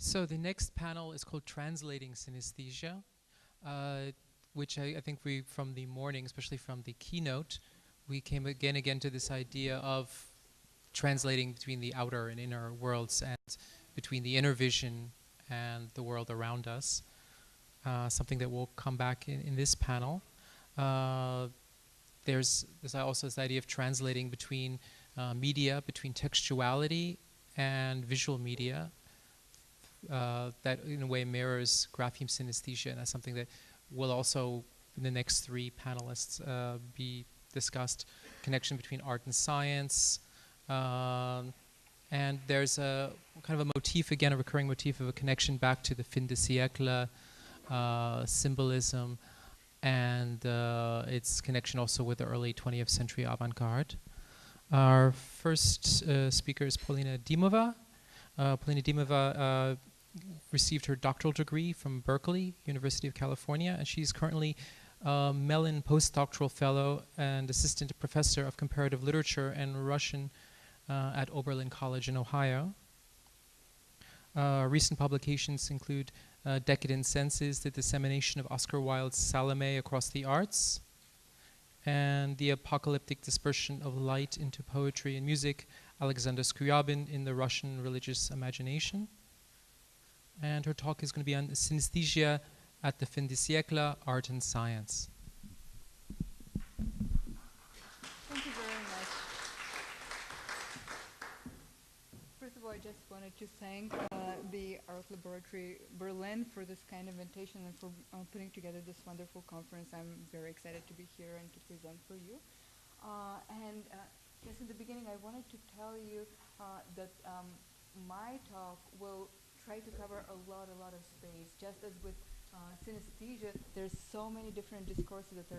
So the next panel is called Translating Synesthesia, which I think we, from the morning, especially from the keynote, we came again to this idea of translating between the outer and inner worlds and between the inner vision and the world around us, something that will come back in this panel. There's also this idea of translating between media, between textuality and visual media, that in a way mirrors grapheme synesthesia, and that's something that will also, in the next three panelists, be discussed. Connection between art and science, and there's a kind of a motif, again, a recurring motif of a connection back to the Fin-de-Siècle symbolism, and its connection also with the early 20th century avant-garde. Our first speaker is Polina Dimova. Polina Dimova received her doctoral degree from Berkeley, University of California, and she's currently Mellon postdoctoral fellow and assistant professor of comparative literature and Russian at Oberlin College in Ohio. Recent publications include Decadent Senses, the dissemination of Oscar Wilde's Salome across the arts, and the apocalyptic dispersion of light into poetry and music, Alexander Scriabin in the Russian religious imagination. And her talk is going to be on synesthesia at the Fin-de-Siècle, art and science. Thank you very much. First of all, I just wanted to thank the Art Laboratory Berlin for this kind of invitation and for putting together this wonderful conference. I'm very excited to be here and to present for you. Just in the beginning, I wanted to tell you that my talk will try to cover a lot of space. Just as with synesthesia, there's so many different discourses that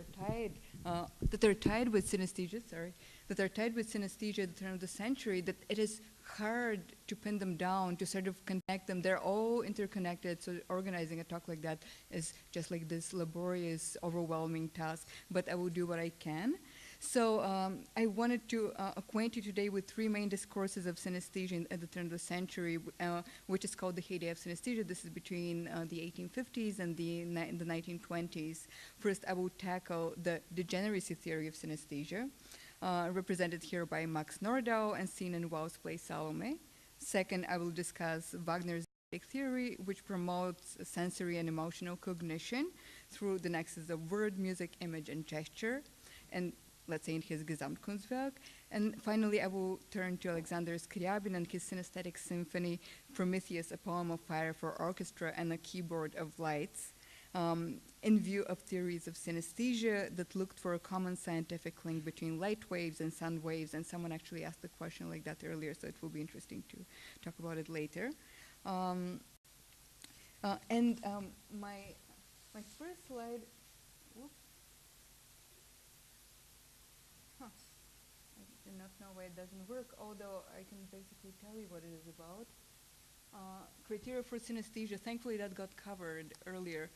are tied with synesthesia. That are tied with synesthesia at the turn of the century. That it is hard to pin them down, to sort of connect them. They're all interconnected. So organizing a talk like that is just like this laborious, overwhelming task. But I will do what I can. So I wanted to acquaint you today with three main discourses of synesthesia at the turn of the century, which is called the heyday of synesthesia. This is between the 1850s and the 1920s. First, I will tackle the degeneracy theory of synesthesia, represented here by Max Nordau and seen in Wells's play Salome. Second, I will discuss Wagner's theory, which promotes sensory and emotional cognition through the nexus of word, music, image, and gesture, and let's say in his Gesamtkunstwerk. And finally, I will turn to Alexander Scriabin and his synesthetic symphony, Prometheus, a poem of fire for orchestra and a keyboard of lights, in view of theories of synesthesia that looked for a common scientific link between light waves and sound waves. And someone actually asked a question like that earlier, so it will be interesting to talk about it later. My first slide, whoops. I do not know why it doesn't work, although I can basically tell you what it is about. Criteria for synesthesia, thankfully that got covered earlier,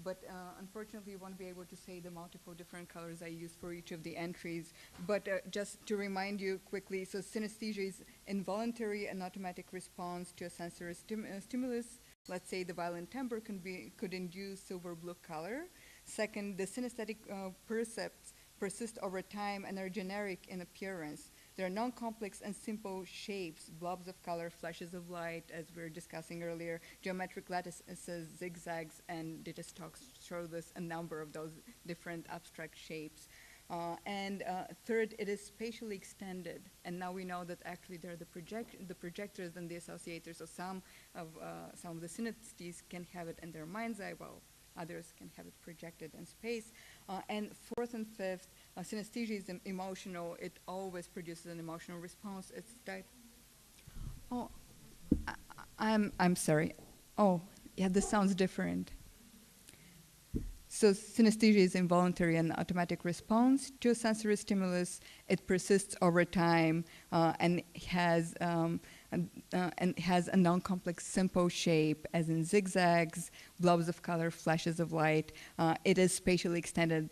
but unfortunately you won't be able to say the multiple different colors I used for each of the entries. But just to remind you quickly, so synesthesia is involuntary and automatic response to a sensory stimulus. Let's say the violin timbre could induce silver blue color. Second, the synesthetic percepts persist over time and are generic in appearance. They are non-complex and simple shapes, blobs of color, flashes of light, as we were discussing earlier, geometric lattices, zigzags, and Dittus talks show us a number of those different abstract shapes. Third, it is spatially extended, and now we know that actually they're the projectors and the associators. So some of the synesthetes can have it in their mind's eye, while others can have it projected in space. And fourth and fifth, synesthesia is emotional. It always produces an emotional response. It's that. Oh, I'm sorry. Oh, yeah, this sounds different. So synesthesia is involuntary and automatic response to a sensory stimulus. It persists over time and has and has a non-complex simple shape, as in zigzags, blobs of color, flashes of light. It is spatially extended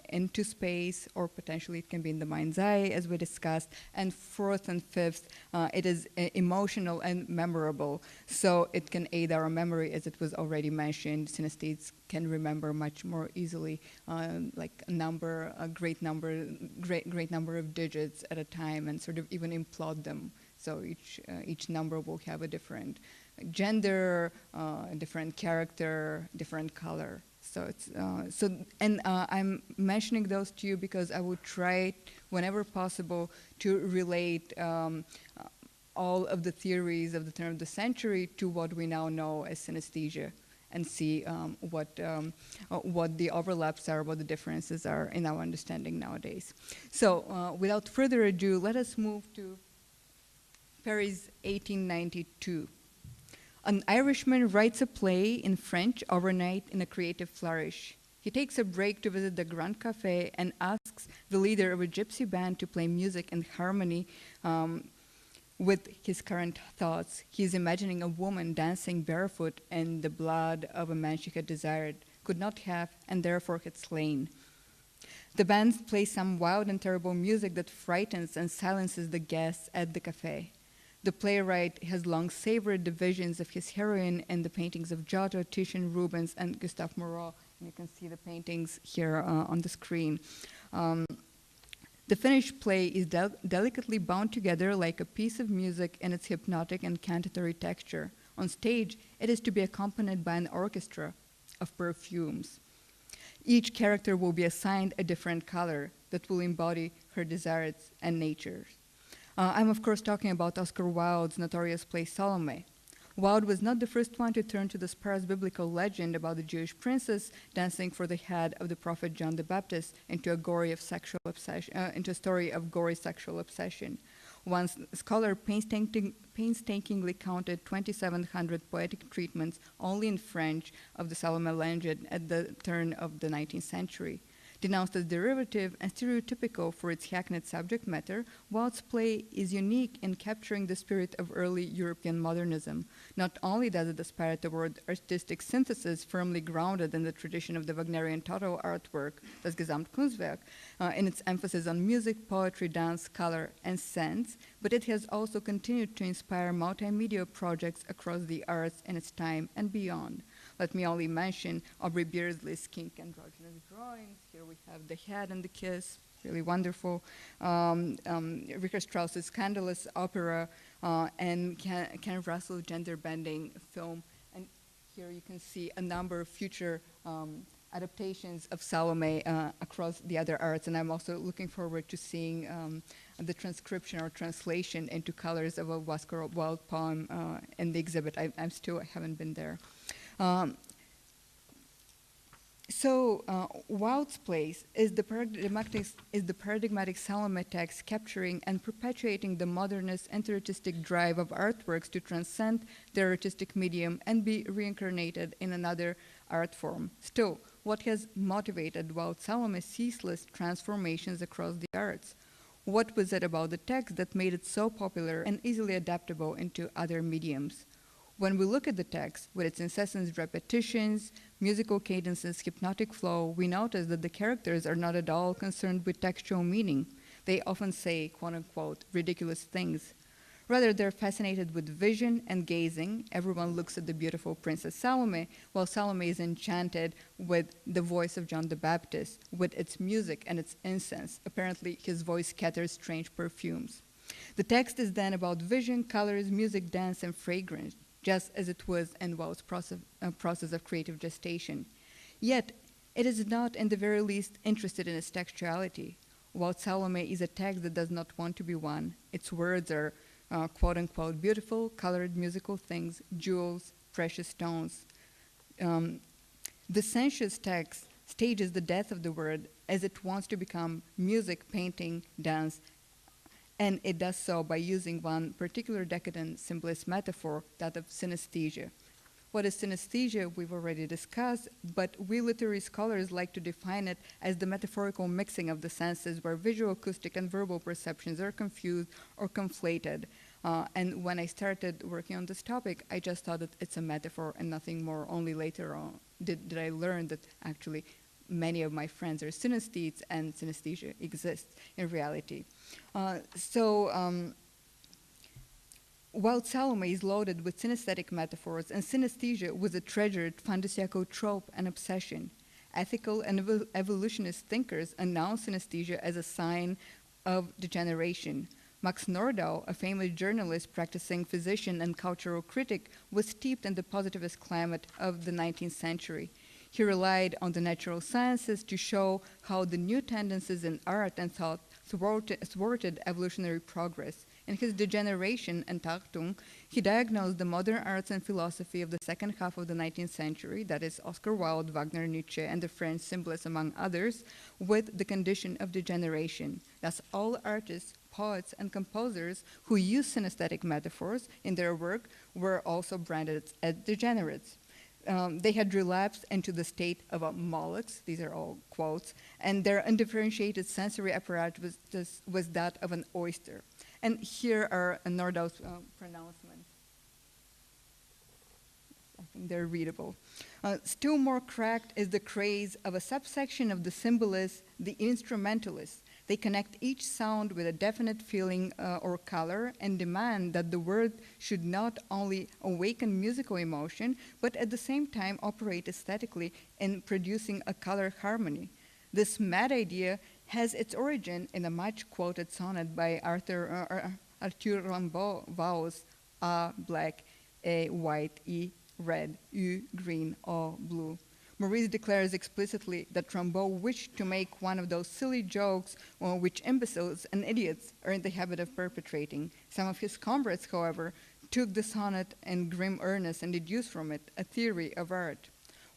into space, or potentially it can be in the mind's eye, as we discussed. And fourth and fifth, it is emotional and memorable. So it can aid our memory, as it was already mentioned. Synesthetes can remember much more easily, like a great number of digits at a time, and sort of even implode them. So each number will have a different gender, different character, different color. So it's I'm mentioning those to you because I would try, whenever possible, to relate all of the theories of the turn of the century to what we now know as synesthesia, and see what the overlaps are, what the differences are in our understanding nowadays. So without further ado, let us move to Paris, 1892. An Irishman writes a play in French overnight in a creative flourish. He takes a break to visit the Grand Café and asks the leader of a gypsy band to play music in harmony with his current thoughts. He is imagining a woman dancing barefoot in the blood of a man she had desired, could not have, and therefore had slain. The band plays some wild and terrible music that frightens and silences the guests at the café. The playwright has long savored the visions of his heroine in the paintings of Giotto, Titian, Rubens, and Gustave Moreau. And you can see the paintings here on the screen. The finished play is delicately bound together like a piece of music in its hypnotic and cantatory texture. On stage, it is to be accompanied by an orchestra of perfumes. Each character will be assigned a different color that will embody her desires and natures. I'm, of course, talking about Oscar Wilde's notorious play Salome. Wilde was not the first one to turn to the sparse biblical legend about the Jewish princess dancing for the head of the prophet John the Baptist into a story of gory sexual obsession. One scholar painstakingly counted 2,700 poetic treatments only in French of the Salome legend at the turn of the 19th century. Denounced as derivative and stereotypical for its hackneyed subject matter, Wilde's play is unique in capturing the spirit of early European modernism. Not only does it aspire toward artistic synthesis firmly grounded in the tradition of the Wagnerian total artwork, das Gesamtkunstwerk, in its emphasis on music, poetry, dance, color, and sense, but it has also continued to inspire multimedia projects across the arts in its time and beyond. Let me only mention Aubrey Beardsley's kink androgynous drawings. Here we have the head and the kiss, really wonderful. Richard Strauss's Scandalous opera, and Ken Russell's gender-bending film. And here you can see a number of future adaptations of Salome across the other arts. And I'm also looking forward to seeing the transcription or translation into colors of a Oscar Wilde poem in the exhibit. I haven't been there. Wilde's place is the paradigmatic Salome text, capturing and perpetuating the modernist anti-artistic drive of artworks to transcend their artistic medium and be reincarnated in another art form. Still, what has motivated Wilde's Salome's ceaseless transformations across the arts? What was it about the text that made it so popular and easily adaptable into other mediums? When we look at the text, with its incessant repetitions, musical cadences, hypnotic flow, we notice that the characters are not at all concerned with textual meaning. They often say, quote-unquote, ridiculous things. Rather, they're fascinated with vision and gazing. Everyone looks at the beautiful Princess Salome, while Salome is enchanted with the voice of John the Baptist, with its music and its incense. Apparently, his voice scatters strange perfumes. The text is then about vision, colors, music, dance, and fragrance, just as it was in Wilde's process of creative gestation. Yet, it is not in the very least interested in its textuality. Wilde's Salome is a text that does not want to be one. Its words are, quote-unquote, beautiful, colored, musical things, jewels, precious stones. The sensuous text stages the death of the word as it wants to become music, painting, dance, and it does so by using one particular decadent symbolist metaphor, that of synesthesia. What is synesthesia, we've already discussed, but we literary scholars like to define it as the metaphorical mixing of the senses where visual, acoustic, and verbal perceptions are confused or conflated. And when I started working on this topic, I just thought that it's a metaphor and nothing more. Only later on did I learn that actually many of my friends are synesthetes and synesthesia exists in reality. While Salome is loaded with synesthetic metaphors and synesthesia was a treasured fin-de-siècle trope and obsession, ethical and evolutionist thinkers announce synesthesia as a sign of degeneration. Max Nordau, a famous journalist, practicing physician, and cultural critic, was steeped in the positivist climate of the 19th century. He relied on the natural sciences to show how the new tendencies in art and thought thwarted evolutionary progress. In his Degeneration, Entartung, he diagnosed the modern arts and philosophy of the second half of the 19th century, that is Oscar Wilde, Wagner, Nietzsche, and the French symbolists, among others, with the condition of degeneration. Thus, all artists, poets, and composers who use synesthetic metaphors in their work were also branded as degenerates. They had relapsed into the state of a mollusc, these are all quotes, and their undifferentiated sensory apparatus was that of an oyster. And here are Nordau's pronouncements. I think they're readable. Still more cracked is the craze of a subsection of the symbolists, the instrumentalists. They connect each sound with a definite feeling or color and demand that the word should not only awaken musical emotion, but at the same time operate aesthetically in producing a color harmony. This mad idea has its origin in a much-quoted sonnet by Arthur Rimbaud, Vowels, A, black, A, white, E, red, U, green, O, blue. Maurice declares explicitly that Rimbaud wished to make one of those silly jokes which imbeciles and idiots are in the habit of perpetrating. Some of his comrades, however, took the sonnet in grim earnest and deduced from it a theory of art.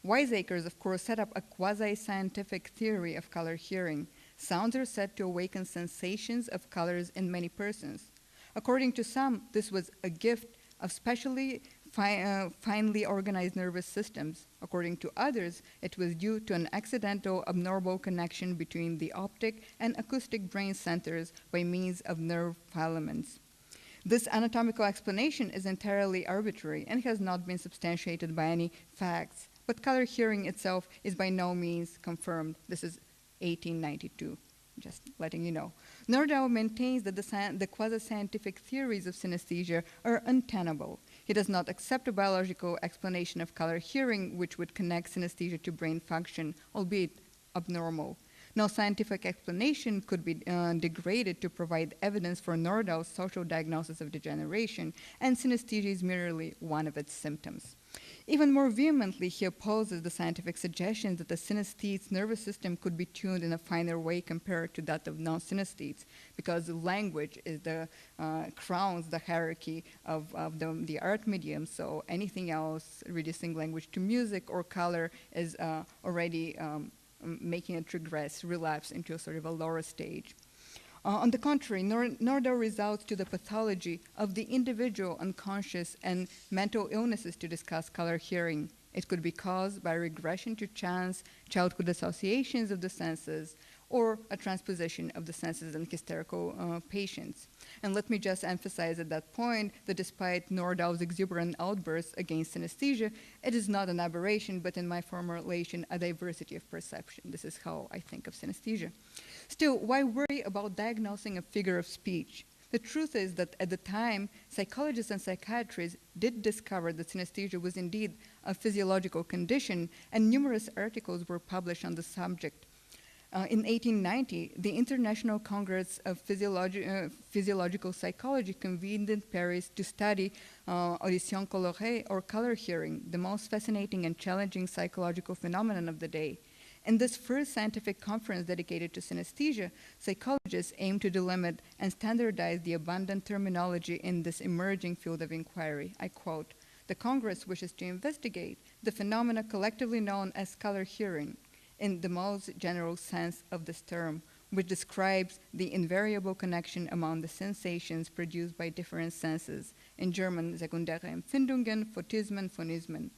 Wiseacres, of course, set up a quasi-scientific theory of color hearing. Sounds are said to awaken sensations of colors in many persons. According to some, this was a gift of specially finely organized nervous systems. According to others, it was due to an accidental abnormal connection between the optic and acoustic brain centers by means of nerve filaments. This anatomical explanation is entirely arbitrary and has not been substantiated by any facts, but color hearing itself is by no means confirmed. This is 1892. Just letting you know. Nordau maintains that the quasi-scientific theories of synesthesia are untenable. He does not accept a biological explanation of color hearing which would connect synesthesia to brain function, albeit abnormal. No scientific explanation could be degraded to provide evidence for Nordau's social diagnosis of degeneration, and synesthesia is merely one of its symptoms. Even more vehemently, he opposes the scientific suggestion that the synesthete's nervous system could be tuned in a finer way compared to that of non-synesthetes, because language is crowns the hierarchy of the art medium, so anything else, reducing language to music or color, is already making it relapse into a sort of a lower stage. On the contrary, Nordau resorts to the pathology of the individual unconscious and mental illnesses to discuss color hearing. It could be caused by regression to chance childhood associations of the senses, or a transposition of the senses in hysterical patients. And let me just emphasize at that point that despite Nordau's exuberant outbursts against synesthesia, it is not an aberration, but in my formulation, a diversity of perception. This is how I think of synesthesia. Still, why worry about diagnosing a figure of speech? The truth is that at the time, psychologists and psychiatrists did discover that synesthesia was indeed a physiological condition, and numerous articles were published on the subject. In 1890, the International Congress of Physiological Psychology convened in Paris to study audition colorée, or color hearing, the most fascinating and challenging psychological phenomenon of the day. In this first scientific conference dedicated to synesthesia, psychologists aim to delimit and standardize the abundant terminology in this emerging field of inquiry. I quote, "The Congress wishes to investigate the phenomena collectively known as color hearing, in the most general sense of this term, which describes the invariable connection among the sensations produced by different senses, in German sekundäre Empfindungen, Photismen, Phonismen."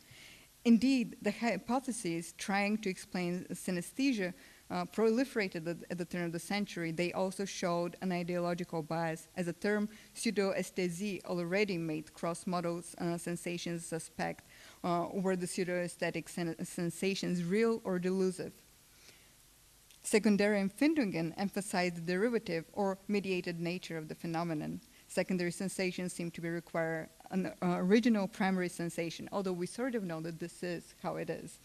Indeed, the hypothesis trying to explain synesthesia proliferated at the turn of the century, they also showed an ideological bias, as the term pseudo-aesthesie already made cross-modal sensations suspect. Were the pseudo-aesthetic sensations real or delusive? Secondary Empfindungen emphasized the derivative or mediated nature of the phenomenon. Secondary sensations seem to require an original primary sensation, although we sort of know that this is how it is.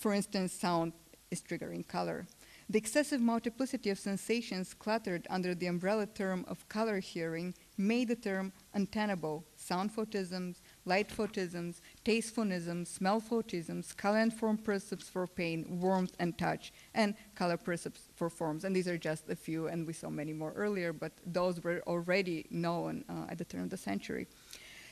For instance, sound is triggering color. The excessive multiplicity of sensations cluttered under the umbrella term of color hearing made the term untenable. Sound photisms, light photisms, taste phonisms, smell photisms, color and form percepts for pain, warmth and touch, and color percepts for forms. And these are just a few, and we saw many more earlier, but those were already known at the turn of the century.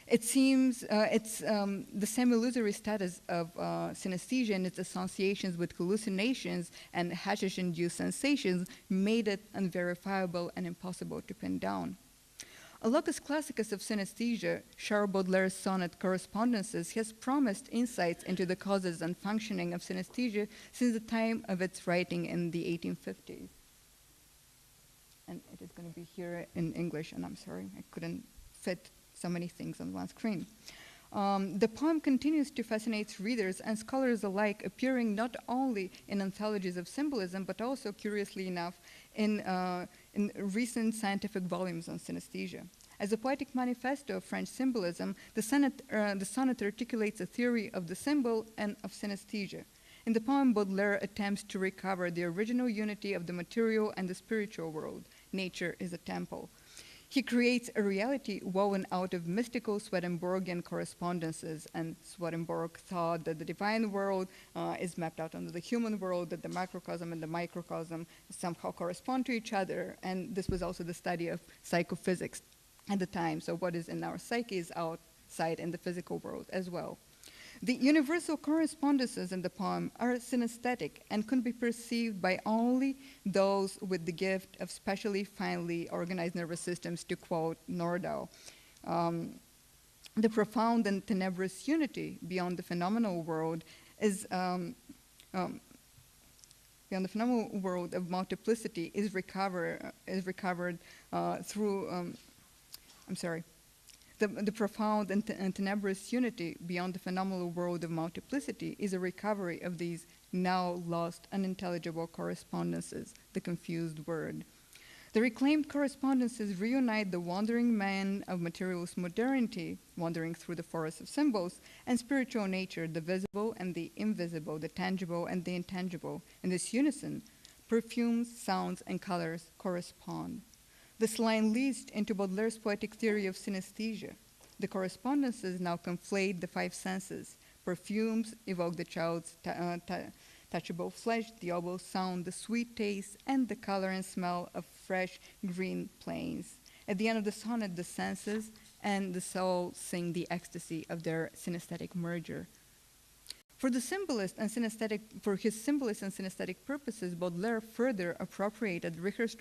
It seems it's the semi-illusory status of synesthesia and its associations with hallucinations and hashish-induced sensations made it unverifiable and impossible to pin down. A locus classicus of synesthesia, Charles Baudelaire's sonnet Correspondences, has promised insights into the causes and functioning of synesthesia since the time of its writing in the 1850s. And it is going to be here in English, and I'm sorry, I couldn't fit so many things on one screen. The poem continues to fascinate readers and scholars alike, appearing not only in anthologies of symbolism, but also, curiously enough, in recent scientific volumes on synesthesia. As a poetic manifesto of French symbolism, the sonnet articulates a theory of the symbol and of synesthesia. In the poem, Baudelaire attempts to recover the original unity of the material and the spiritual world. Nature is a temple. He creates a reality woven out of mystical Swedenborgian correspondences, and Swedenborg thought that the divine world is mapped out onto the human world, that the macrocosm and the microcosm somehow correspond to each other, and this was also the study of psychophysics at the time. So what is in our psyche is outside in the physical world as well. The universal correspondences in the poem are synesthetic and can be perceived by only those with the gift of specially finely organized nervous systems, to quote Nordau. The profound and tenebrous unity beyond the phenomenal world is beyond the phenomenal world of multiplicity is recovered through. The profound and tenebrous unity beyond the phenomenal world of multiplicity is a recovery of these now lost unintelligible correspondences, the confused word. The reclaimed correspondences reunite the wandering man of materialist modernity, wandering through the forest of symbols, and spiritual nature, the visible and the invisible, the tangible and the intangible. In this unison, perfumes, sounds, and colors correspond. This line leads into Baudelaire's poetic theory of synesthesia. The correspondences now conflate the five senses. Perfumes evoke the child's touchable flesh, the audible sound, the sweet taste, and the color and smell of fresh green plains. At the end of the sonnet, the senses and the soul sing the ecstasy of their synesthetic merger. For his symbolist and synesthetic purposes, Baudelaire further appropriated Richard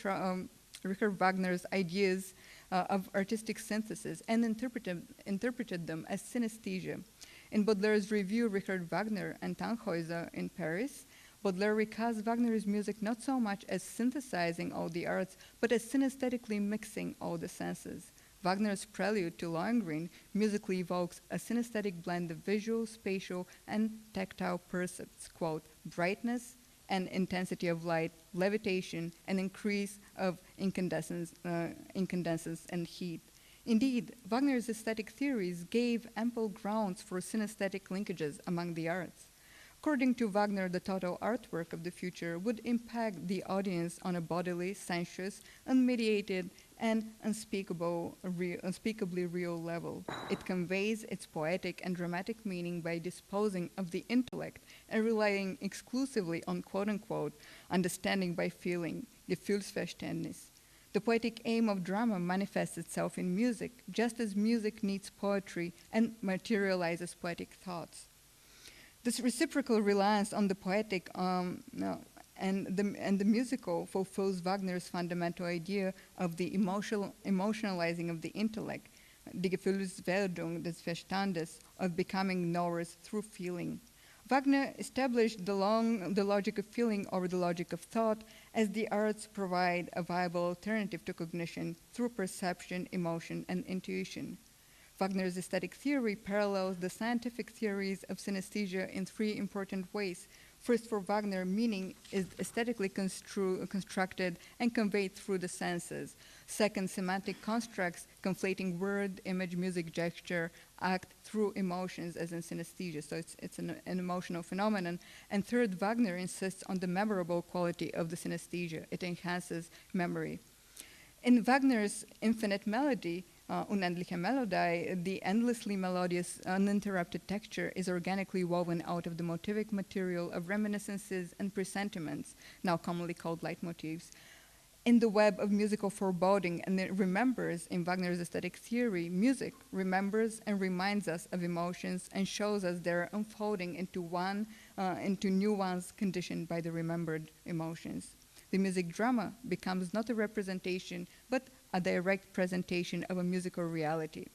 Wagner's ideas of artistic synthesis and interpreted them as synesthesia. In Baudelaire's review, Richard Wagner and Tannhäuser in Paris, Baudelaire recasts Wagner's music not so much as synthesizing all the arts, but as synesthetically mixing all the senses. Wagner's prelude to Lohengrin musically evokes a synesthetic blend of visual, spatial, and tactile percepts, quote, brightness and intensity of light, levitation, and increase of incandescence and heat. Indeed, Wagner's aesthetic theories gave ample grounds for synesthetic linkages among the arts. According to Wagner, the total artwork of the future would impact the audience on a bodily, sensuous, unmediated, and unspeakably real level. It conveys its poetic and dramatic meaning by disposing of the intellect and relying exclusively on quote-unquote understanding by feeling, Gefühlsverständnis. The poetic aim of drama manifests itself in music, just as music needs poetry and materializes poetic thoughts. This reciprocal reliance on the poetic and the musical fulfills Wagner's fundamental idea of the emotionalizing of the intellect, die Gefühlswerdung des Verstandes, of becoming knowers through feeling. Wagner established the logic of feeling over the logic of thought, as the arts provide a viable alternative to cognition through perception, emotion, and intuition. Wagner's aesthetic theory parallels the scientific theories of synesthesia in three important ways. First, for Wagner, meaning is aesthetically constructed and conveyed through the senses. Second, semantic constructs, conflating word, image, music, gesture, act through emotions, as in synesthesia, so it's an emotional phenomenon. And third, Wagner insists on the memorable quality of the synesthesia. It enhances memory. In Wagner's infinite melody, Unendliche Melodie, the endlessly melodious, uninterrupted texture is organically woven out of the motivic material of reminiscences and presentiments, now commonly called leitmotifs. In the web of musical foreboding, and it remembers, in Wagner's aesthetic theory, music remembers and reminds us of emotions and shows us their unfolding into new ones conditioned by the remembered emotions. The music drama becomes not a representation, but a direct presentation of a musical reality.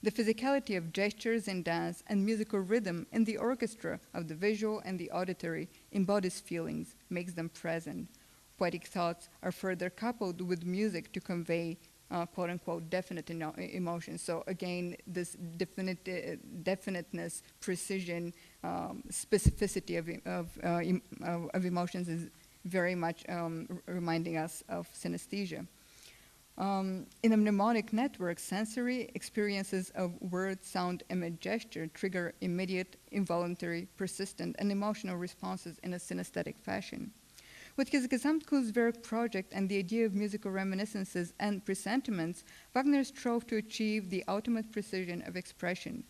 The physicality of gestures in dance and musical rhythm in the orchestra of the visual and the auditory embodies feelings, makes them present. Poetic thoughts are further coupled with music to convey quote-unquote definite emotions. So again, this definiteness, precision, specificity of emotions is very much reminding us of synesthesia. In a mnemonic network, sensory experiences of word, sound, image, gesture trigger immediate, involuntary, persistent, and emotional responses in a synesthetic fashion. With his Gesamtkunstwerk project and the idea of musical reminiscences and presentiments, Wagner strove to achieve the ultimate precision of expression.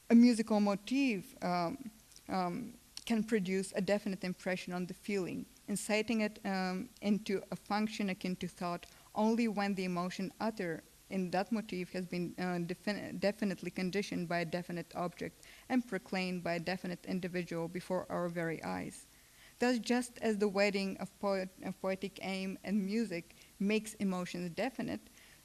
A musical motif can produce a definite impression on the feeling, inciting it into a function akin to thought only when the emotion uttered in that motif has been definitely conditioned by a definite object and proclaimed by a definite individual before our very eyes. Thus, just as the wedding of poetic aim and music makes emotions definite,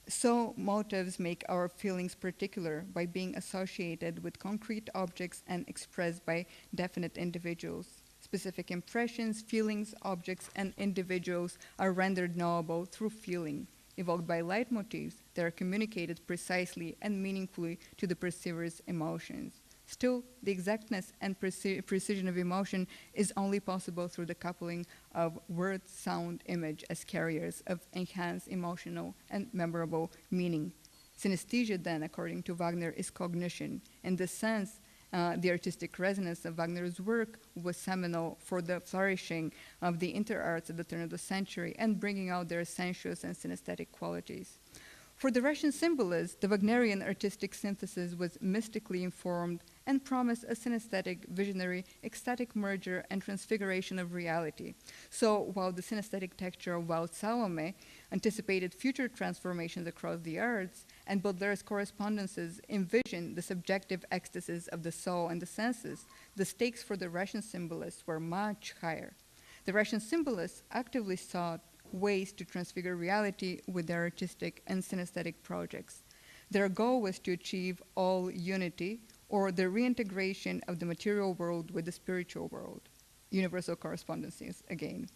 so motives make our feelings particular by being associated with concrete objects and expressed by definite individuals. Specific impressions, feelings, objects, and individuals are rendered knowable through feeling. Evoked by leitmotifs, they are communicated precisely and meaningfully to the perceiver's emotions. Still, the exactness and precision of emotion is only possible through the coupling of word, sound, image as carriers of enhanced emotional and memorable meaning. Synesthesia, then, according to Wagner, is cognition. In this sense, the artistic resonance of Wagner's work was seminal for the flourishing of the interarts at the turn of the century and bringing out their sensuous and synesthetic qualities. For the Russian symbolists, the Wagnerian artistic synthesis was mystically informed and promised a synesthetic, visionary, ecstatic merger and transfiguration of reality. So while the synesthetic texture of Wild Salome anticipated future transformations across the arts, and Baudelaire's correspondences envisioned the subjective ecstasies of the soul and the senses, the stakes for the Russian symbolists were much higher. The Russian symbolists actively sought ways to transfigure reality with their artistic and synesthetic projects. Their goal was to achieve all unity, or the reintegration of the material world with the spiritual world. Universal correspondences again.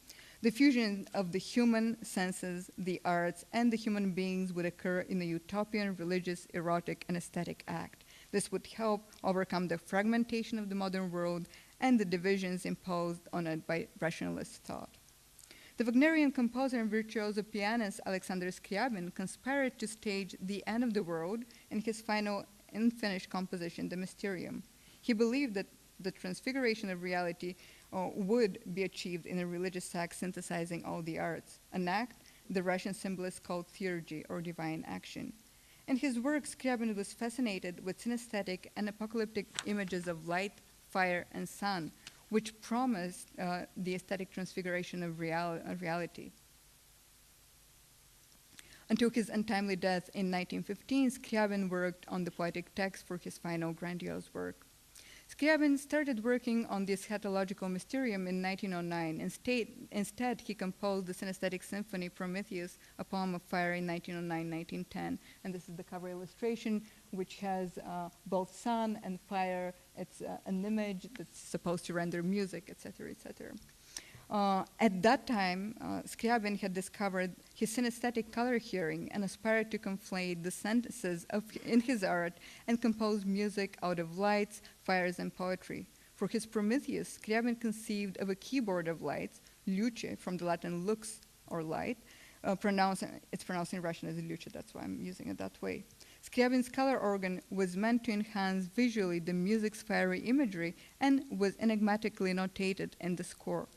The fusion of the human senses, the arts, and the human beings would occur in a utopian, religious, erotic, and aesthetic act. This would help overcome the fragmentation of the modern world and the divisions imposed on it by rationalist thought. The Wagnerian composer and virtuoso pianist Alexander Scriabin conspired to stage the end of the world in his final unfinished composition, the Mysterium. He believed that the transfiguration of reality would be achieved in a religious act synthesizing all the arts, an act the Russian symbolists called theurgy, or divine action. In his work, Scriabin was fascinated with synesthetic and apocalyptic images of light, fire, and sun, which promised the aesthetic transfiguration of reality. Until his untimely death in 1915, Scriabin worked on the poetic text for his final grandiose work. Scriabin started working on the eschatological mysterium in 1909. Instead, he composed the synesthetic symphony Prometheus, a poem of fire, in 1909-1910. And this is the cover illustration, which has both sun and fire. It's an image that's supposed to render music, etc., etc. At that time, Scriabin had discovered his synesthetic color hearing and aspired to conflate the senses in his art and compose music out of lights, fires, and poetry. For his Prometheus, Scriabin conceived of a keyboard of lights, LUCE, from the Latin lux, or light. It's pronounced in Russian as LUCE, that's why I'm using it that way. Scriabin's color organ was meant to enhance visually the music's fiery imagery and was enigmatically notated in the score.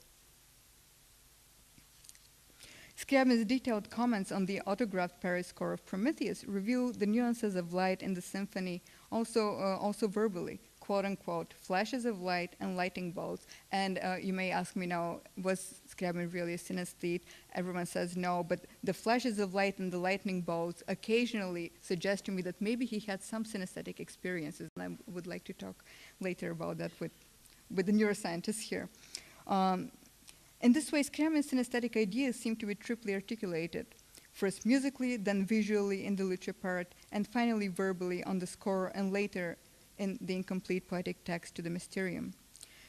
Scriabin's detailed comments on the autographed Paris score of Prometheus reveal the nuances of light in the symphony, also verbally, quote-unquote, flashes of light and lightning bolts. And you may ask me now, was Scriabin really a synesthete? Everyone says no, but the flashes of light and the lightning bolts occasionally suggest to me that maybe he had some synesthetic experiences, and I would like to talk later about that with the neuroscientists here. In this way, Scriabin's synesthetic ideas seem to be triply articulated, first musically, then visually in the LUCE part, and finally verbally on the score, and later in the incomplete poetic text to the Mysterium.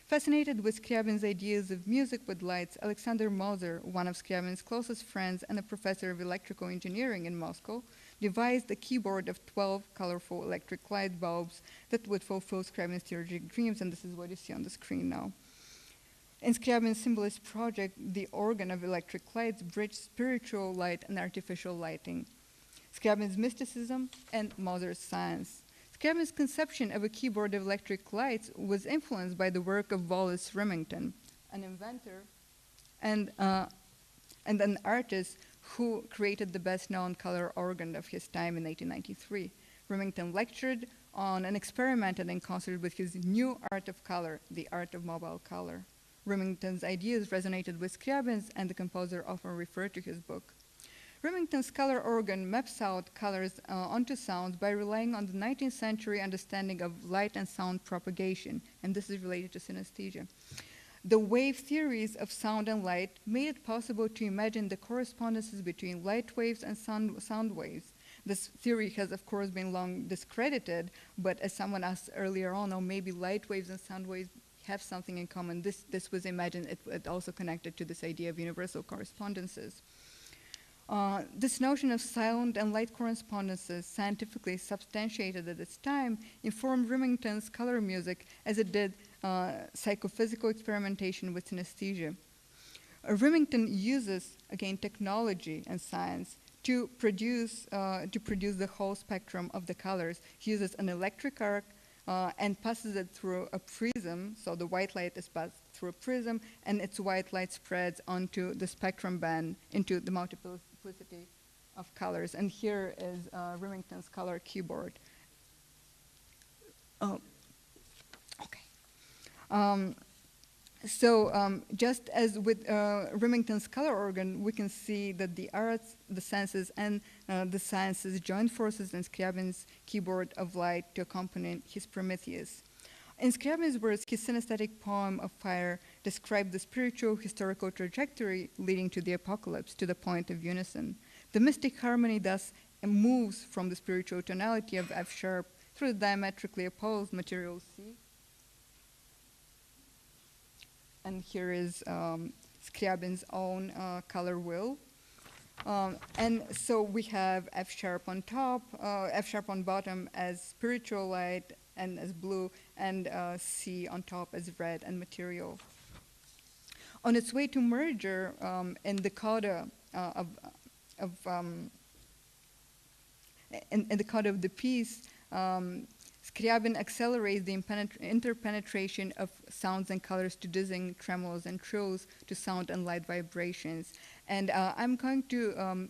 Fascinated with Scriabin's ideas of music with lights, Alexander Moser, one of Scriabin's closest friends and a professor of electrical engineering in Moscow, devised a keyboard of 12 colorful electric light bulbs that would fulfill Scriabin's theurgic dreams, and this is what you see on the screen now. In Scriabin's symbolist project, the organ of electric lights bridged spiritual light and artificial lighting, Scriabin's mysticism and Moser's science. Scriabin's conception of a keyboard of electric lights was influenced by the work of Wallace Remington, an inventor and an artist who created the best-known color organ of his time in 1893. Remington lectured on and experimented in concert with his new art of color, the art of mobile color. Remington's ideas resonated with Scriabin's, and the composer often referred to his book. Remington's color organ maps out colors onto sounds by relying on the 19th century understanding of light and sound propagation, and this is related to synesthesia. The wave theories of sound and light made it possible to imagine the correspondences between light waves and sound waves. This theory has, of course, been long discredited, but as someone asked earlier on, or maybe light waves and sound waves have something in common. This was imagined, it also connected to this idea of universal correspondences. This notion of sound and light correspondences, scientifically substantiated at its time, informed Remington's color music as it did psychophysical experimentation with synesthesia. Remington uses, again, technology and science to produce the whole spectrum of the colors. He uses an electric arc and passes it through a prism, so the white light is passed through a prism, and its white light spreads onto the spectrum band into the multiplicity of colors. And here is Remington's color keyboard. Oh, okay. Just as with Remington's color organ, we can see that the arts, the senses, and the sciences joined forces in Scriabin's keyboard of light to accompany his Prometheus. In Scriabin's words, his synesthetic poem of fire described the spiritual historical trajectory leading to the apocalypse to the point of unison. The mystic harmony thus moves from the spiritual tonality of F sharp through the diametrically opposed material C. And here is Scriabin's own color wheel. And so we have F sharp on top, F sharp on bottom as spiritual light and as blue, and C on top as red and material. On its way to merger in the coda in the coda of the piece, Scriabin accelerates the interpenetration of sounds and colors to dizzying tremolos and trills to sound and light vibrations. And I'm going to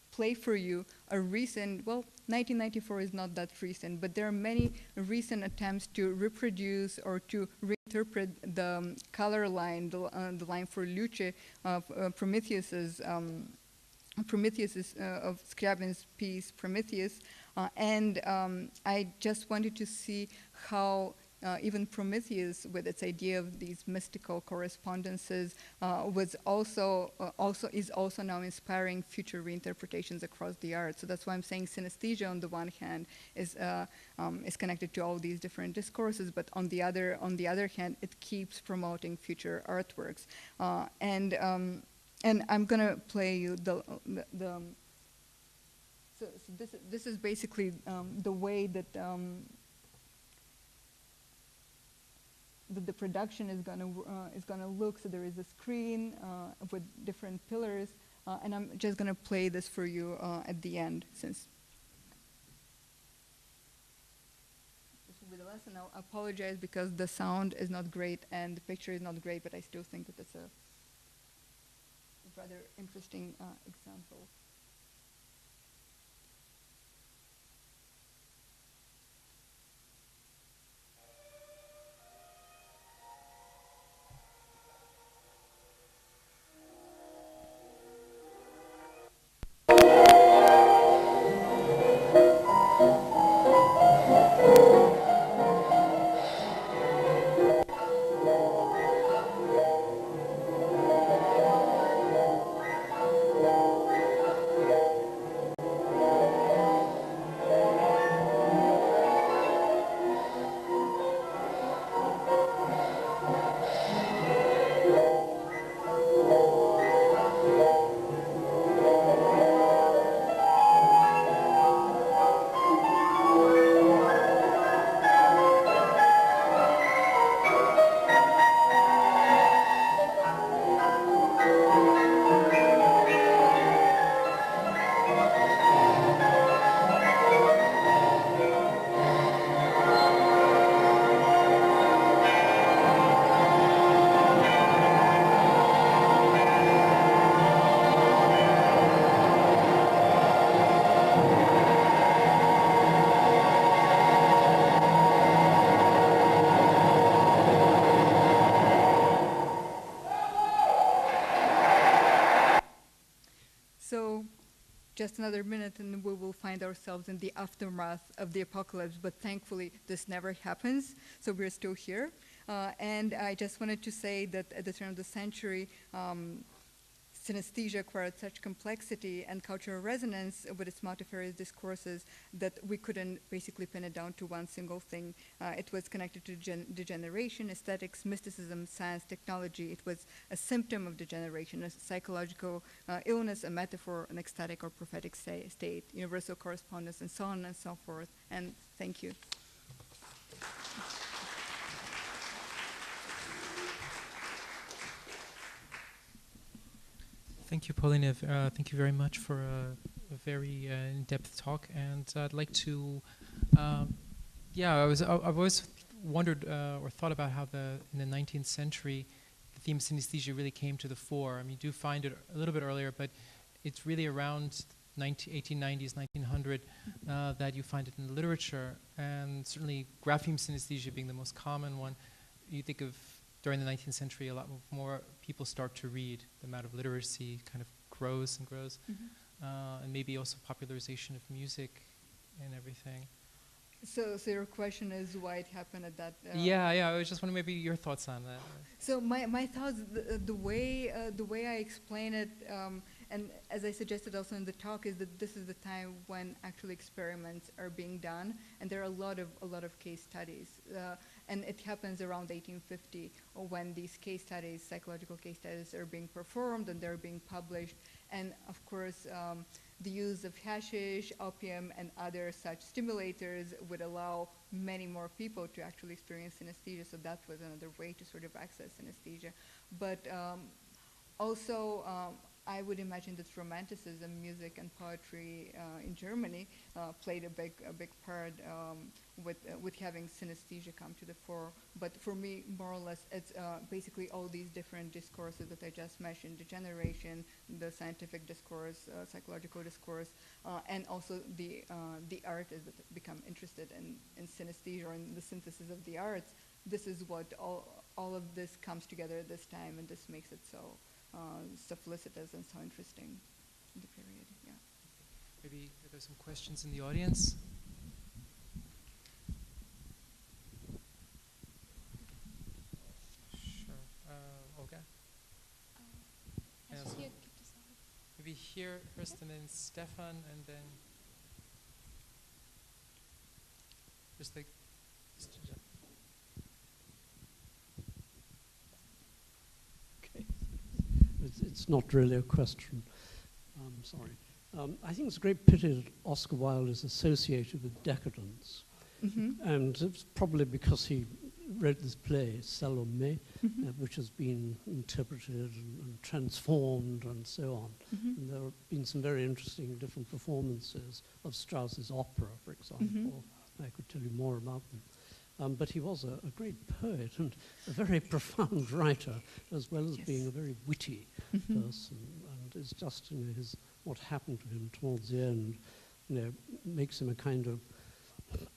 play for you a recent, well, 1994 is not that recent, but there are many recent attempts to reproduce or to reinterpret the color line, the line for LUCE of Prometheus's of Scriabin's piece Prometheus, and I just wanted to see how even Prometheus, with its idea of these mystical correspondences, was also now inspiring future reinterpretations across the art. So that's why I'm saying synesthesia, on the one hand, is connected to all these different discourses, but on the other hand, it keeps promoting future artworks. And I'm gonna play you the so this is basically the way that the production is gonna look. So there is a screen with different pillars, and I'm just gonna play this for you at the end, since this will be the lesson. I'll apologize because the sound is not great and the picture is not great, but I still think that it's a rather interesting example. Just another minute and we will find ourselves in the aftermath of the apocalypse, but thankfully this never happens, so we're still here. And I just wanted to say that at the turn of the century, synesthesia acquired such complexity and cultural resonance with its multifarious discourses that we couldn't basically pin it down to one single thing. It was connected to degeneration, aesthetics, mysticism, science, technology. It was a symptom of degeneration, a psychological illness, a metaphor, an ecstatic or prophetic state, universal correspondence, and so on and so forth. And thank you. Thank you, Polina. Thank you very much for a very in-depth talk. And I'd like to, I've always wondered or thought about how in the 19th century, the theme of synesthesia really came to the fore. I mean, you do find it a little bit earlier, but it's really around 1890s, 1900 that you find it in the literature. And certainly grapheme synesthesia being the most common one. You think of during the 19th century, a lot more people start to read. The amount of literacy kind of grows and grows. Mm-hmm. And maybe also popularization of music and everything. So your question is why it happened at that? Yeah. I was just wondering maybe your thoughts on that. So my thoughts, the way I explain it, and as I suggested also in the talk, is that this is the time when actually experiments are being done, and there are a lot of case studies, and it happens around 1850 when these case studies, psychological case studies, are being performed and they're being published, and of course. The use of hashish, opium, and other such stimulators would allow many more people to actually experience synesthesia, so that was another way to sort of access synesthesia. But also, I would imagine that Romanticism, music and poetry in Germany played a big part with having synesthesia come to the fore. But for me, more or less, it's basically all these different discourses that I just mentioned: degeneration, the scientific discourse, psychological discourse, and also the artists that become interested in synesthesia or in the synthesis of the arts. This is what all of this comes together at this time, and this makes it so felicitous and so interesting in the period. Yeah. Maybe there's some questions in the audience. here first, and then Stefan, and then just like. Okay, it's not really a question. Sorry. I think it's a great pity that Oscar Wilde is associated with decadence, and it's probably because he wrote this play, Salome, which has been interpreted and transformed and so on. And there have been some very interesting different performances of Strauss's opera, for example. I could tell you more about them. But he was a great poet and a very profound writer, as well as being a very witty person. And it's just, you know, what happened to him towards the end, you know, makes him a kind of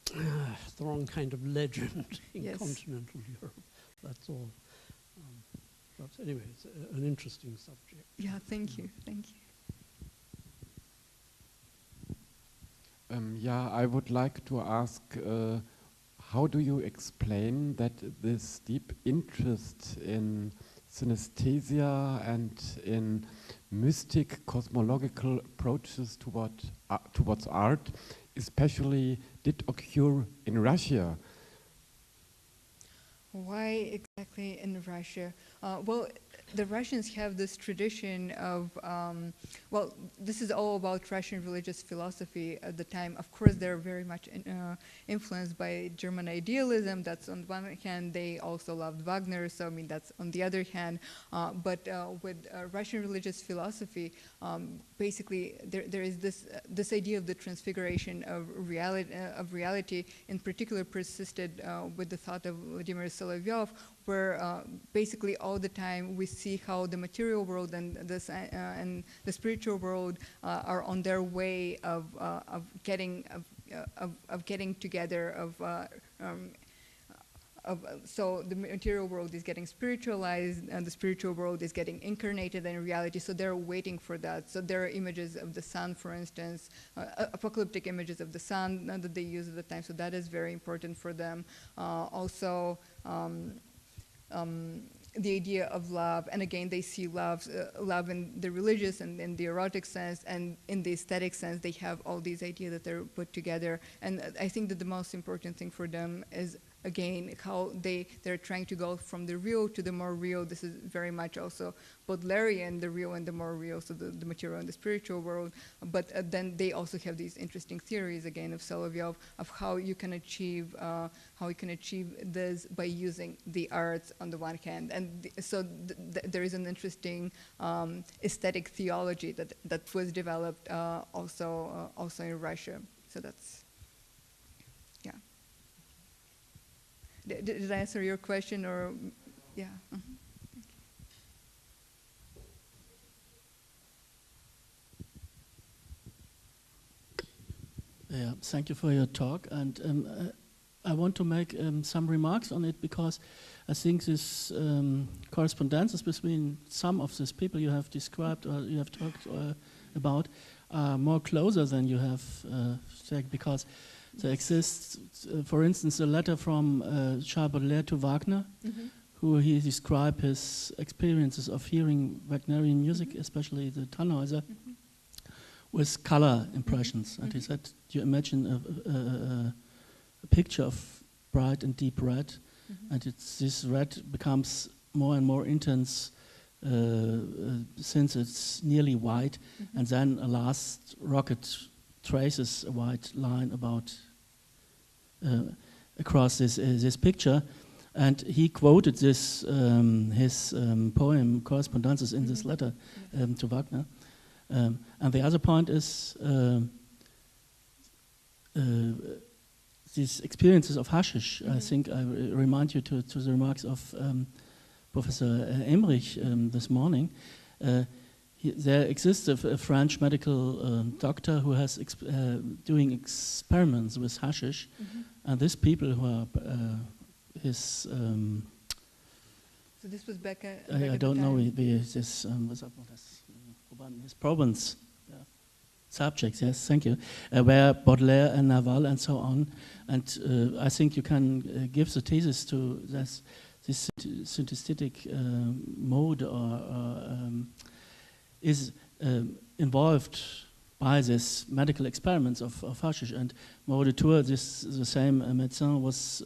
the wrong kind of legend in continental Europe. That's all. But anyway, it's an interesting subject. Yeah, thank you. Thank you. Yeah, I would like to ask, how do you explain that this deep interest in synesthesia and in mystic cosmological approaches towards art especially did occur in Russia? Why exactly in Russia? Well, the Russians have this tradition of, well, this is all about Russian religious philosophy at the time. Of course, they're very much influenced by German idealism. That's on one hand. They also loved Wagner, so I mean, that's on the other hand. But with Russian religious philosophy, basically, there is this idea of the transfiguration of reality, in particular persisted with the thought of Vladimir Solovyov, where basically all the time we see how the material world and the spiritual world are on their way of getting together, so the material world is getting spiritualized and the spiritual world is getting incarnated in reality, so they're waiting for that. So there are images of the sun, for instance, apocalyptic images of the sun that they use at the time, so that is very important for them. Also, the idea of love, and again they see love in the religious and in the erotic sense, and in the aesthetic sense they have all these ideas that they're put together. And I think that the most important thing for them is, again, how they're trying to go from the real to the more real. This is very much also Baudelairean, the real and the more real, so the material and the spiritual world. But then they also have these interesting theories, again, of Solovyov, of how you can achieve this by using the arts on the one hand. And so there is an interesting aesthetic theology that was developed also in Russia. So that's, yeah. Did I answer your question, or, yeah? Yeah, thank you for your talk, and I want to make some remarks on it, because I think this correspondences between some of these people you have described or you have talked about are more closer than you have said, because there exists, for instance, a letter from Charles Baudelaire to Wagner, who he described his experiences of hearing Wagnerian music, especially the Tannhäuser, with color impressions. And he said, you imagine a picture of bright and deep red, and this red becomes more and more intense since it's nearly white, and then a last rocket traces a white line across this picture, and he quoted this his poem Correspondences in this letter to Wagner. And the other point is these experiences of hashish. I think I remind you to the remarks of Professor Emmerich this morning. There exists a French medical doctor who has doing experiments with hashish, and these people who are his. So this was back at. I don't know his province subjects. Yes, thank you. Where Baudelaire and Naval and so on, and I think you can give the thesis to this synesthetic mode, or is involved by this medical experiments of hashish. And Moreau de Tours, the same médecin, was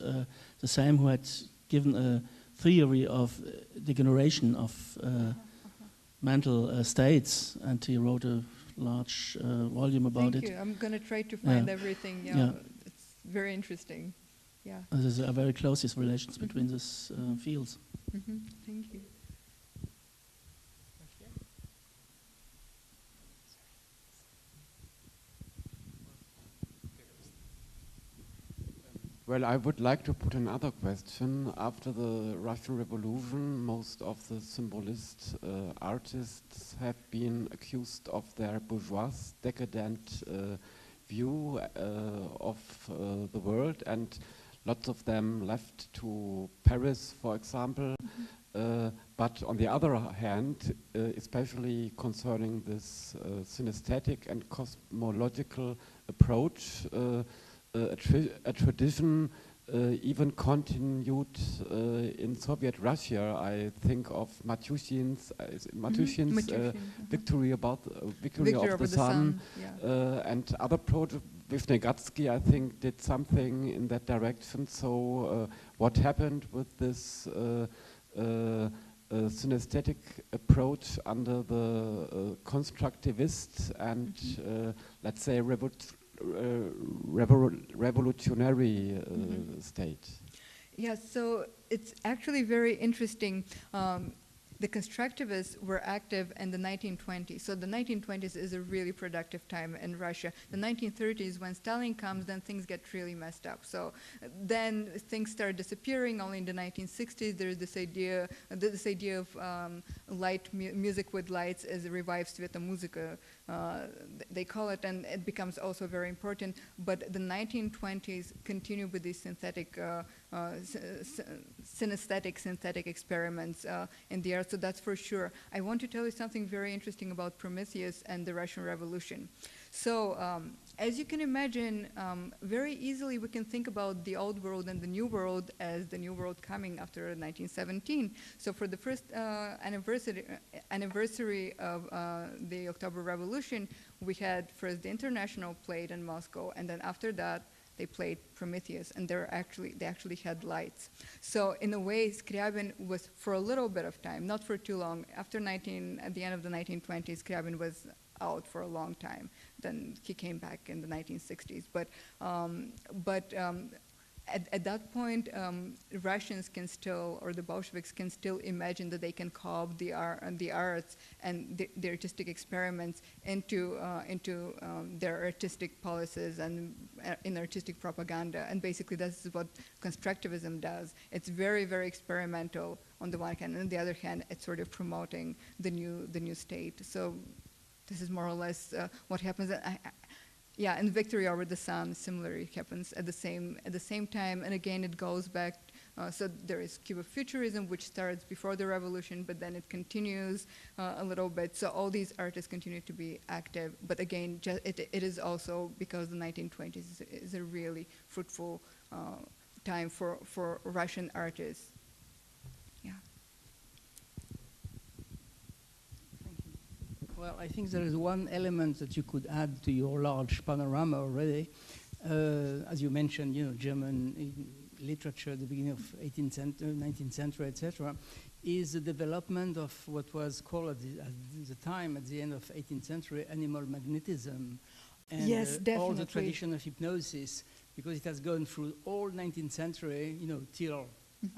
the same who had given a theory of degeneration of mental states, and he wrote a large volume about it. Thank you. I'm going to try to find everything. It's very interesting. Yeah. There's a very close relations between these fields. Thank you. Well, I would like to put another question. After the Russian Revolution, most of the symbolist artists have been accused of their bourgeois, decadent view of the world, and lots of them left to Paris, for example. But on the other hand, especially concerning this synesthetic and cosmological approach, a tradition even continued in Soviet Russia. I think of Matushin's Victory of the Sun, and other projects. Wisniewski, I think, did something in that direction. So what happened with this synesthetic approach under the constructivist and let's say revolutionary state? Yeah, so it's actually very interesting. The constructivists were active in the 1920s. So the 1920s is a really productive time in Russia. The 1930s, when Stalin comes, then things get really messed up. So then things start disappearing. Only in the 1960s, there's this idea of music with lights as revived Svetomuzika, they call it, and it becomes also very important. But the 1920s continue with these synthetic experiments in the art. So that's for sure. I want to tell you something very interesting about Prometheus and the Russian Revolution. So as you can imagine, very easily we can think about the old world and the new world as the new world coming after 1917. So for the first anniversary of the October Revolution, we had first the International played in Moscow, and then after that they played Prometheus, and they actually had lights. So in a way, Scriabin was for a little bit of time, not for too long. At the end of the 1920s, Scriabin was out for a long time. Then he came back in the 1960s. At that point, Russians can still, or the Bolsheviks can still imagine that they can co-opt the arts and the artistic experiments into their artistic policies and in artistic propaganda. And basically, this is what constructivism does. It's very, very experimental on the one hand, and on the other hand, it's sort of promoting the new state. So this is more or less what happens. Yeah, and Victory Over the Sun similarly happens at the same time, and again it goes back. So there is Cuba Futurism, which starts before the revolution, but then it continues a little bit. So all these artists continue to be active, but again, it is also because the 1920s is a really fruitful time for Russian artists. Yeah. Well, I think there is one element that you could add to your large panorama already. As you mentioned, German literature at the beginning of 18th century, 19th century, etc., is the development of what was called at the time, at the end of 18th century, animal magnetism. And yes, definitely. All the tradition of hypnosis, because it has gone through all 19th century, till,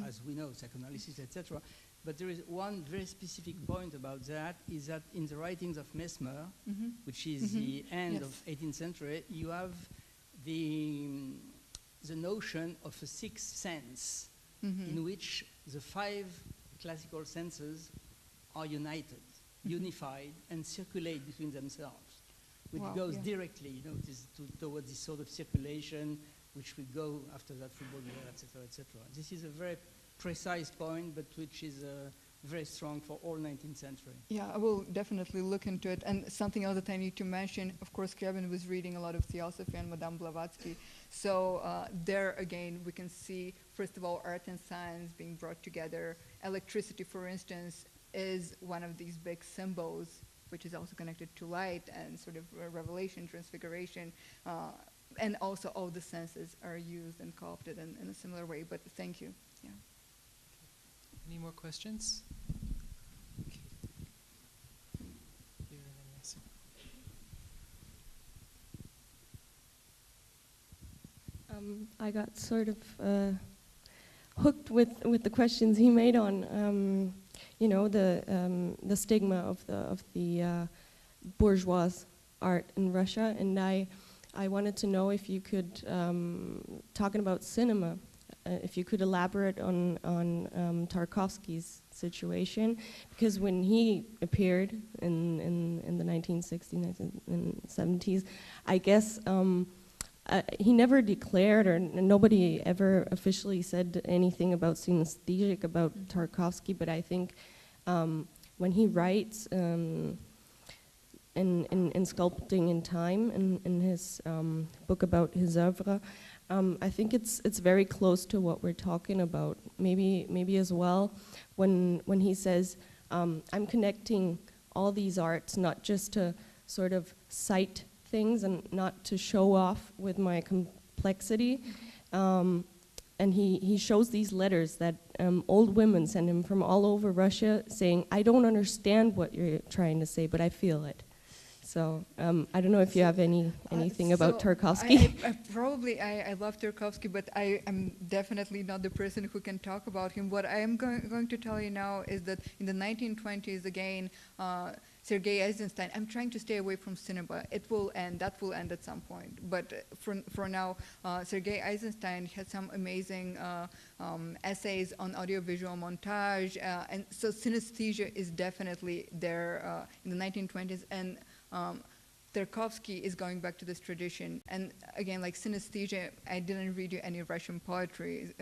as we know, psychoanalysis, etc. But there is one very specific point about that, is that in the writings of Mesmer, which is the end of 18th century, you have the notion of a sixth sense, in which the 5 classical senses are unified, and circulate between themselves, which goes directly, towards this sort of circulation, which will go after that football, etc., etc. This is a very precise point, but which is very strong for all 19th century. Yeah, I will definitely look into it. And something else that I need to mention, of course, Scriabin was reading a lot of Theosophy and Madame Blavatsky. So there again, we can see, first of all, art and science being brought together. Electricity, for instance, is one of these big symbols which is also connected to light and sort of revelation, transfiguration, and also all the senses are used and co-opted in a similar way. But thank you. Yeah. Any more questions? Okay. Here and then next. I got sort of hooked with the questions he made on, you know, the stigma of the bourgeois art in Russia, and I wanted to know if you could, talking about cinema, if you could elaborate on Tarkovsky's situation, because when he appeared in the 1960s and 70s, I guess he never declared, or nobody ever officially said anything about synesthetic, about Tarkovsky, but I think when he writes in Sculpting in Time, in his book about his oeuvre, I think it's very close to what we're talking about. Maybe as well, when he says, I'm connecting all these arts not just to sort of cite things and not to show off with my complexity. And he shows these letters that old women send him from all over Russia saying, I don't understand what you're trying to say, but I feel it. So I don't know if you have anything about Tarkovsky. I love Tarkovsky, but I am definitely not the person who can talk about him. What I am going to tell you now is that in the 1920s, again, Sergei Eisenstein, I'm trying to stay away from cinema. It will end, that will end at some point. But for now, Sergei Eisenstein had some amazing essays on audiovisual montage. And so synesthesia is definitely there in the 1920s. And Tarkovsky is going back to this tradition. And again, like synesthesia, I didn't read you any Russian poetry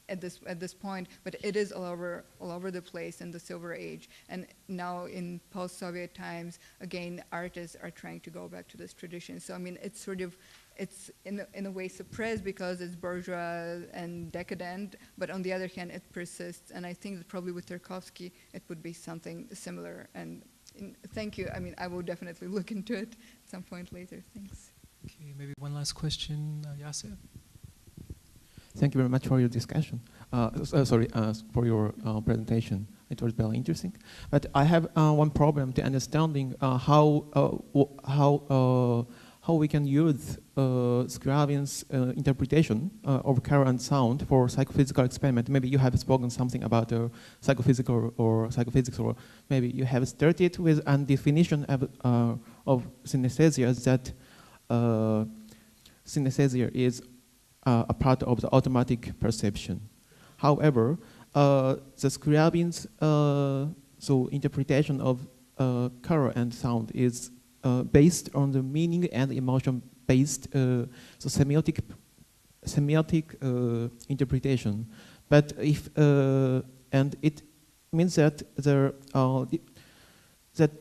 at this point, but it is all over the place in the Silver Age. And now in post-Soviet times, again, artists are trying to go back to this tradition. So I mean, it's sort of, it's in a way suppressed because it's bourgeois and decadent, but on the other hand, it persists. And I think that probably with Tarkovsky, it would be something similar. And thank you. I mean, I will definitely look into it at some point later. Thanks. Okay, maybe one last question, Yasser. Thank you very much for your discussion. For your presentation. It was very interesting. But I have one problem to understanding how we can use Scriabin's interpretation of color and sound for psychophysical experiment. Maybe you have spoken something about psychophysical or psychophysics, or maybe you have started with a definition of synesthesia that synesthesia is a part of the automatic perception. However, the Scriabin's interpretation of color and sound is based on the meaning and emotion-based semiotic interpretation. But if and it means that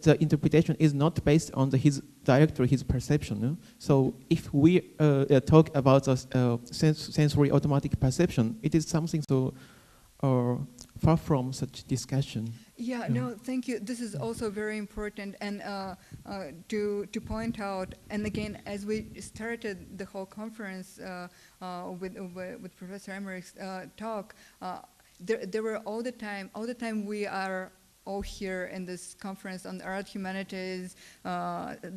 the interpretation is not based on his perception. So if we talk about the sensory automatic perception, it is something so far from such discussion. Yeah, no, thank you. This is also very important, and to point out, and again, as we started the whole conference with Professor Emmerich's talk, there were all the time we are all here in this conference on art, humanities,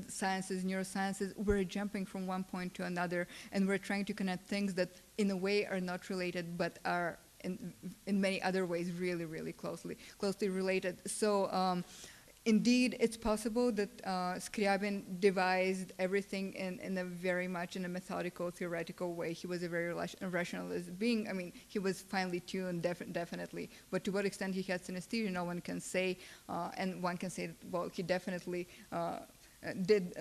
sciences, neurosciences, we're jumping from one point to another, and we're trying to connect things that in a way are not related, but are in many other ways really, really closely related. So indeed, it's possible that Scriabin devised everything in a very much in a methodical, theoretical way. He was a very rationalist being. I mean, he was finely tuned, definitely. But to what extent he had synesthesia, no one can say. And one can say, that, well, he definitely did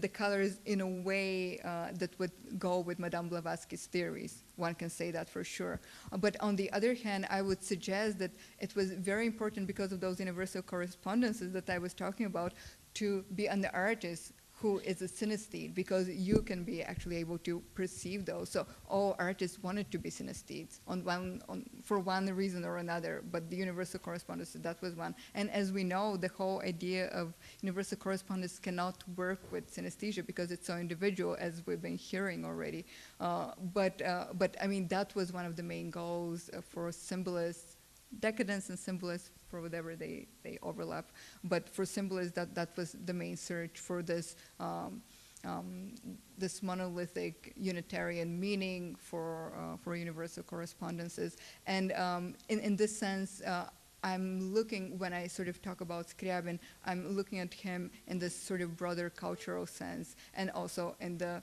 the colors in a way that would go with Madame Blavatsky's theories. One can say that for sure. But on the other hand, I would suggest that it was very important because of those universal correspondences that I was talking about to be an artist who is a synesthete, because you can be actually able to perceive those. So all artists wanted to be synesthetes for one reason or another, but the universal correspondence, that was one. And as we know, the whole idea of universal correspondence cannot work with synesthesia because it's so individual, as we've been hearing already. But I mean, that was one of the main goals for symbolists, decadence and symbolists, for whatever they overlap. But for symbolists, that was the main search for this this monolithic Unitarian meaning for universal correspondences. And in this sense, I'm looking, when I sort of talk about Scriabin, I'm looking at him in this sort of broader cultural sense, and also in the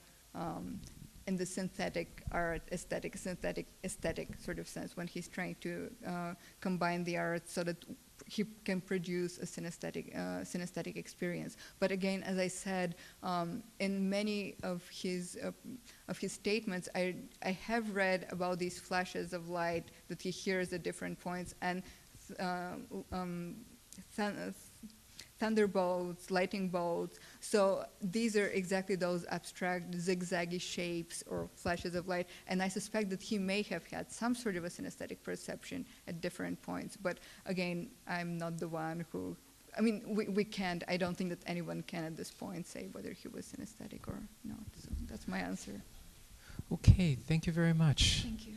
synthetic art, aesthetic sort of sense, when he's trying to combine the arts so that he can produce a synesthetic experience. But again, as I said, in many of his statements, I have read about these flashes of light that he hears at different points, and thunderbolts, lightning bolts. So these are exactly those abstract zigzaggy shapes or flashes of light. And I suspect that he may have had some sort of a synesthetic perception at different points. But again, I'm not the one who, I mean, we can't, I don't think that anyone can at this point say whether he was synesthetic or not. So that's my answer. Okay, thank you very much. Thank you.